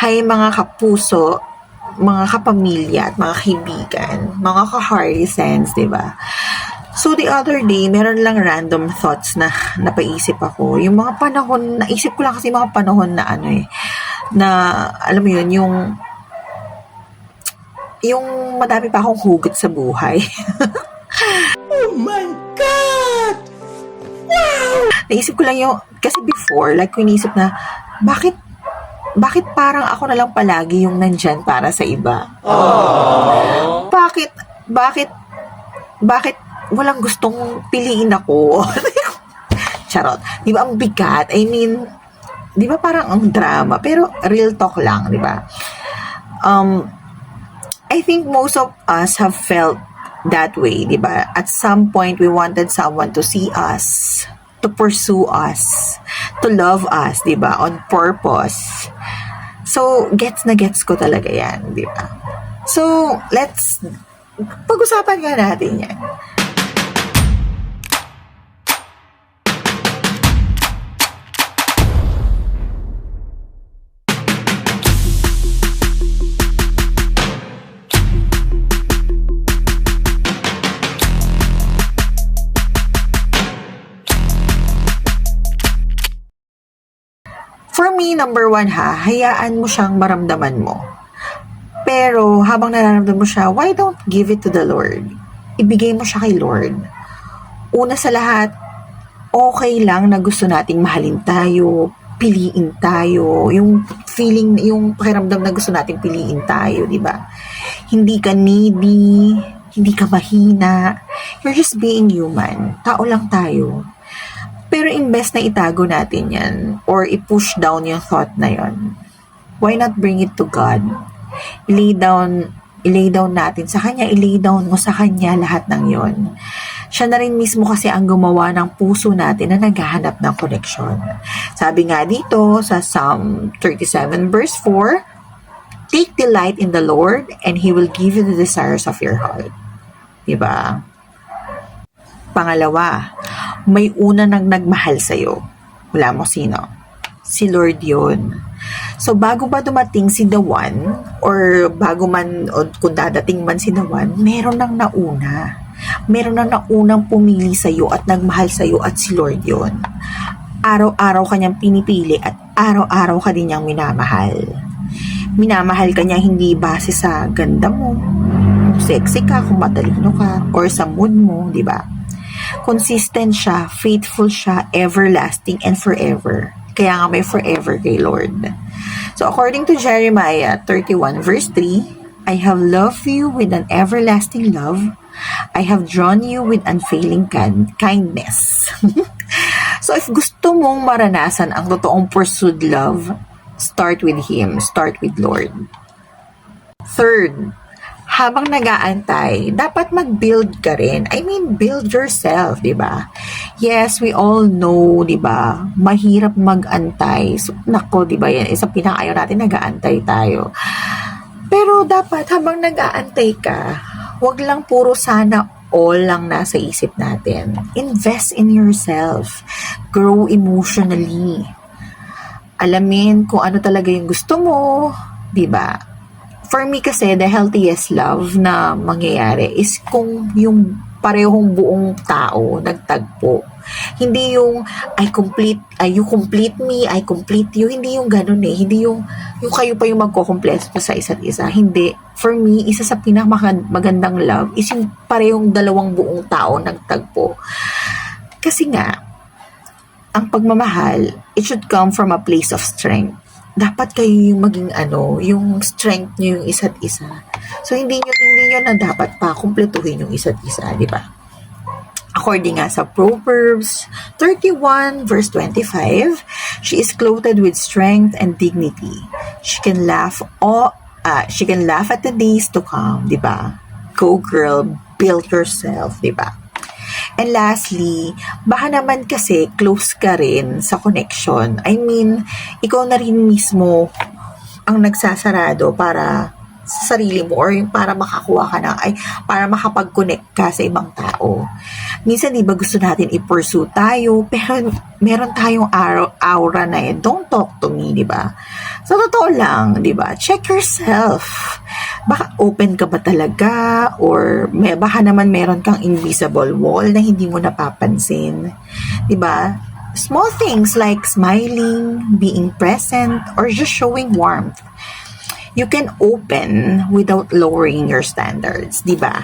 Hi mga kapuso, mga kapamilya at mga kaibigan, mga ka-Harrisons, di ba? So the other day, meron lang random thoughts na napaisip ako. Yung mga panahon, naisip ko lang kasi mga panahon na na alam mo yun, yung madami pa akong hugot sa buhay. Oh my God! Naisip ko lang yung, kasi before, like ko inisip na, bakit parang ako na lang palagi yung nandyan para sa iba? Aww. Bakit walang gustong piliin ako? Charot. Di ba ang bigat? I mean, di ba parang ang drama? Pero real talk lang, di ba? I think most of us have felt that way, di ba? At some point, we wanted someone to see us, to pursue us, to love us, di ba? On purpose. So, gets na gets ko talaga yan, di ba? So, let's pag-usapan nga natin yan. For me, number one hayaan mo siyang maramdaman mo. Pero habang nararamdaman mo siya, why don't give it to the Lord? Ibigay mo siya kay Lord. Una sa lahat, okay lang na gusto nating mahalin tayo, piliin tayo, yung feeling, yung pakiramdam na gusto nating piliin tayo, di ba? Hindi ka needy, hindi ka mahina, you're just being human. Tao lang tayo. Pero imbes na itago natin yan or i-push down yung thought na yon, why not bring it to God? I-lay down natin sa Kanya, i-lay down mo sa Kanya lahat ng yon. Siya na rin mismo kasi ang gumawa ng puso natin na naghahanap ng connection. Sabi nga dito sa Psalm 37 verse 4, take delight in the Lord and He will give you the desires of your heart. Diba? Pangalawa, may una nang nagmahal sa'yo. Wala mo sino? Si Lord yun. So, bago ba dumating si The One, or bago man, o kung dadating man si The One, meron nang nauna. Meron nang naunang pumili sa'yo at nagmahal sa'yo at si Lord yun. Araw-araw kanyang pinipili at araw-araw ka din niyang minamahal. Minamahal ka niya hindi base sa ganda mo, kung sexy ka, kung matalino ka, or sa mood mo, di ba? Consistent siya, faithful siya, everlasting and forever. Kaya nga may forever kay Lord. So according to Jeremiah 31 verse 3, I have loved you with an everlasting love. I have drawn you with unfailing kindness. So if gusto mong maranasan ang totoong pursued love, start with Him. Start with Lord. Third, habang nag-aantay, dapat mag-build ka rin. I mean, build yourself, di ba? Yes, we all know, di ba? Mahirap mag-antay. So, nako, di ba yan? Isang pinakayaw natin, nag-aantay tayo. Pero dapat, habang nag-aantay ka, wag lang puro sana all lang nasa isip natin. Invest in yourself. Grow emotionally. Alamin kung ano talaga yung gusto mo, di ba? For me kasi, the healthiest love na mangyayari is kung yung parehong buong tao nagtagpo. Hindi yung you complete me, I complete you. Hindi yung ganun eh. Hindi yung kayo pa yung magko-complex pa sa isa't isa. Hindi. For me, isa sa pinakamagandang love is yung parehong dalawang buong tao nagtagpo. Kasi nga, ang pagmamahal, it should come from a place of strength. Dapat kayo yung maging yung strength nyo yung isa't isa. So, hindi nyo na dapat pa kumpletuhin yung isa't isa, di ba? According nga sa Proverbs 31 verse 25, she is clothed with strength and dignity. She can laugh at the days to come, di ba? Go girl, build yourself, di ba? And lastly, baka naman kasi close ka rin sa connection. I mean, ikaw na rin mismo ang nagsasarado para sa sarili mo or yung para makakuha ka na, ay para makapag-connect ka sa ibang tao. Minsan, di ba gusto natin i-pursue tayo, pero meron tayong aura na don't talk to me, di ba? So, totoo lang, di ba? Check yourself. Baka open ka ba talaga or baka naman meron kang invisible wall na hindi mo napapansin. Di ba? Small things like smiling, being present, or just showing warmth. You can open without lowering your standards, di ba?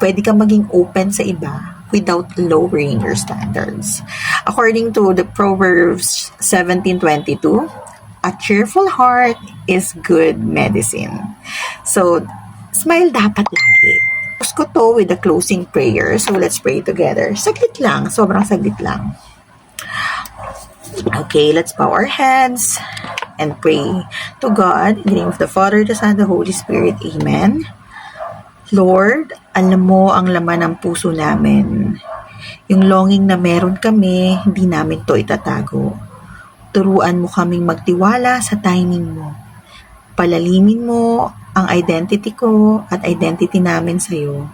Pwede kang maging open sa iba without lowering your standards. According to the Proverbs 17:22, a cheerful heart is good medicine. So, smile dapat lagi. Tapos ko to with the closing prayer. So, let's pray together. Saglit lang. Sobrang saglit lang. Okay, let's bow our heads and pray to God in the name of the Father, the Son, the Holy Spirit. Amen. Lord, alam mo ang laman ng puso namin. Yung longing na meron kami, hindi namin to itatago. Turuan mo kaming magtiwala sa timing mo. Palalimin mo ang identity ko at identity namin sa iyo.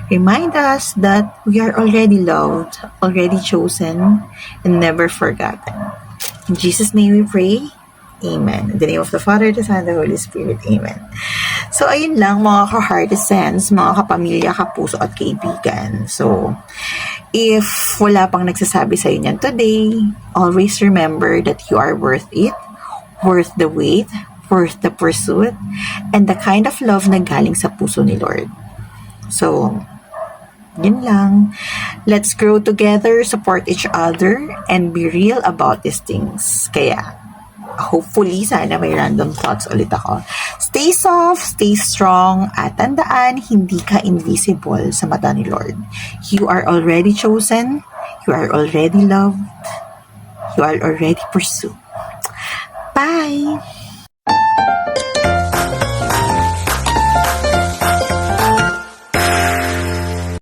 Remind us that we are already loved, already chosen, and never forgotten. In Jesus' name we pray. Amen. In the name of the Father, the Son, and the Holy Spirit. Amen. So, ayun lang mga ka-heartesans, mga kapamilya, kapuso at kaibigan. So, if wala pang nagsasabi sa inyo today, always remember that you are worth it, worth the wait, worth the pursuit, and the kind of love na galing sa puso ni Lord. So, yun lang. Let's grow together, support each other, and be real about these things. Kaya, hopefully, sana may random thoughts ulit ako. Stay soft, stay strong, at tandaan, hindi ka invisible sa mata ni Lord. You are already chosen, you are already loved, you are already pursued. Bye!